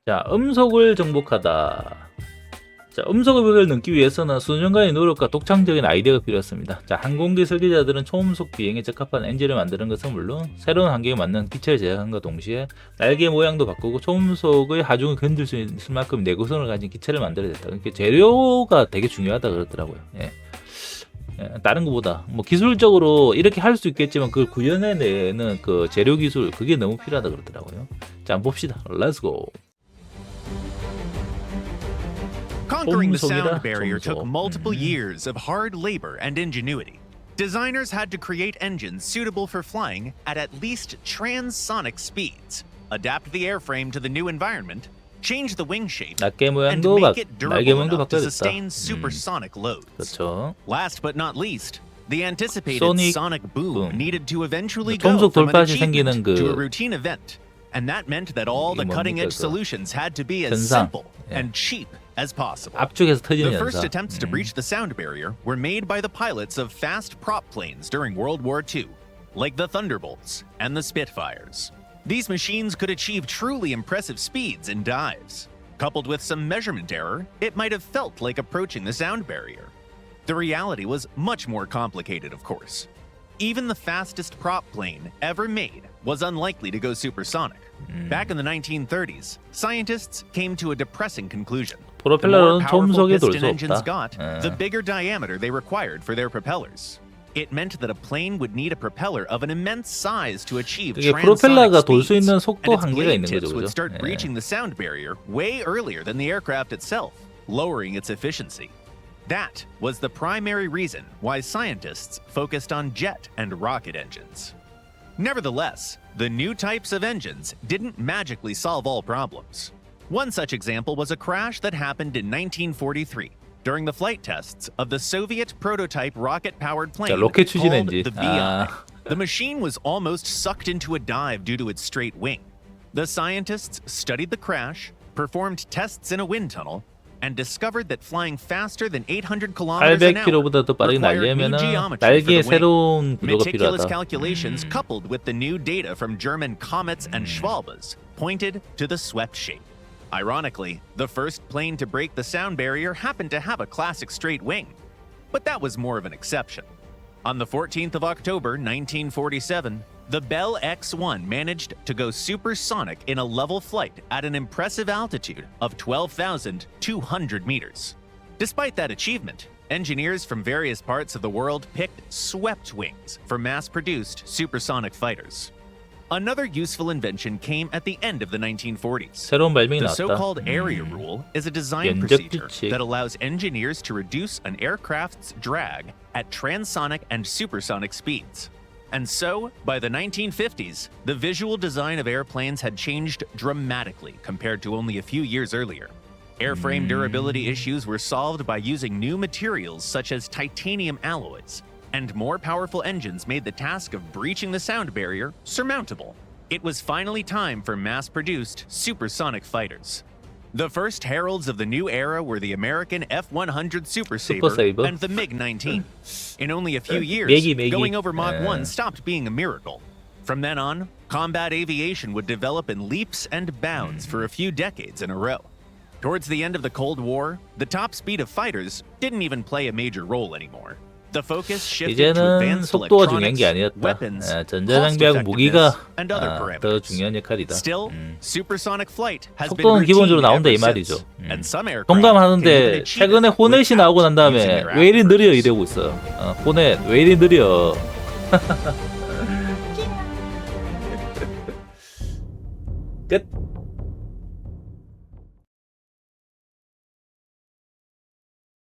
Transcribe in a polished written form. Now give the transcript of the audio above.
자, 음속을 정복하다. 자, 음속을 넘기 위해서는 수년간의 노력과 독창적인 아이디어가 필요했습니다. 자, 항공기 설계자들은 초음속 비행에 적합한 엔진을 만드는 것은 물론 새로운 환경에 맞는 기체를 제작함과 동시에 날개 모양도 바꾸고 초음속의 하중을 견딜 수 있을 만큼 내구성을 가진 기체를 만들어야 됐다. 그러니까 재료가 되게 중요하다 그러더라고요. 예. 다른 것보다 뭐 기술적으로 이렇게 할 수 있겠지만 그걸 구현해내는 그 재료 기술 그게 너무 필요하다 그러더라고요. 자, 한번 봅시다. 렛츠고. Conquering the sound barrier took multiple years of hard labor and ingenuity. Designers had to create engines suitable for flying at least transonic speeds, adapt the airframe to the new environment, change the wing shape, and make it durable enough to sustain supersonic loads. 그렇죠. Last but not least, the anticipated sonic boom needed to eventually go 초음속 from an 돌파시 achievement 생기는 to a routine event, and that meant that all the cutting-edge solutions had to be as simple and cheap as possible. 압축해서 터지는 The first 현상. attempts to breach the sound barrier were made by the pilots of fast prop planes during World War II, like the Thunderbolts and the Spitfires. These machines could achieve truly impressive speeds in dives. Coupled with some measurement error, it might have felt like approaching the sound barrier. The reality was much more complicated, of course. Even the fastest prop plane ever made was unlikely to go supersonic. Back in the 1930s, scientists came to a depressing conclusion. The more powerful piston engines got, the bigger diameter they required for their propellers. It meant that a plane would need a propeller of an immense size to achieve transonic speeds, and its blade tips would start breaching the sound barrier way earlier than the aircraft itself, lowering its efficiency. That was the primary reason why scientists focused on jet and rocket engines. Nevertheless, the new types of engines didn't magically solve all problems. One such example was a crash that happened in 1943 during the flight tests of the Soviet prototype rocket-powered plane called the BI. The machine was almost sucked into a dive due to its straight wing. The scientists studied the crash, performed tests in a wind tunnel, and discovered that flying faster than 800 kilometers an hour km보다 더 빠르게 날려면 날개에 새로운 구조가 Meticulous 필요하다. calculations coupled with the new data from German comets and Schwalbes pointed to the swept shape. Ironically, the first plane to break the sound barrier happened to have a classic straight wing, but that was more of an exception. On the 14th of October, 1947, the Bell X-1 managed to go supersonic in a level flight at an impressive altitude of 12,200 meters. Despite that achievement, engineers from various parts of the world picked swept wings for mass-produced supersonic fighters. Another useful invention came at the end of the 1940s. 새로운 발명이 The 나왔다. so-called area rule is a design procedure that allows engineers to reduce an aircraft's drag at transonic and supersonic speeds. And so, by the 1950s, the visual design of airplanes had changed dramatically compared to only a few years earlier. Airframe durability issues were solved by using new materials such as titanium alloys, and more powerful engines made the task of breaching the sound barrier surmountable. It was finally time for mass-produced supersonic fighters. The first heralds of the new era were the American F-100 Super Sabre and the MiG-19. In only a few years, going over Mach 1 stopped being a miracle. From then on, combat aviation would develop in leaps and bounds for a few decades in a row. Towards the end of the Cold War, the top speed of fighters didn't even play a major role anymore. The focus shifted to advanced electronics, weapons, 전자장비하고 무기가 and other 더 parameters. 중요한 역할이다. Still, supersonic flight has been 속도는 기본적으로 routine 나온다 이 ever 말이죠. since, and some aircraft 동감하는데 can even achieve 최근에 it 호넷이 나오고 난 without using 다음에 their 왜 이리 afterburner. 느려 이러고 있어. 호넷 왜 이리 느려. 끝.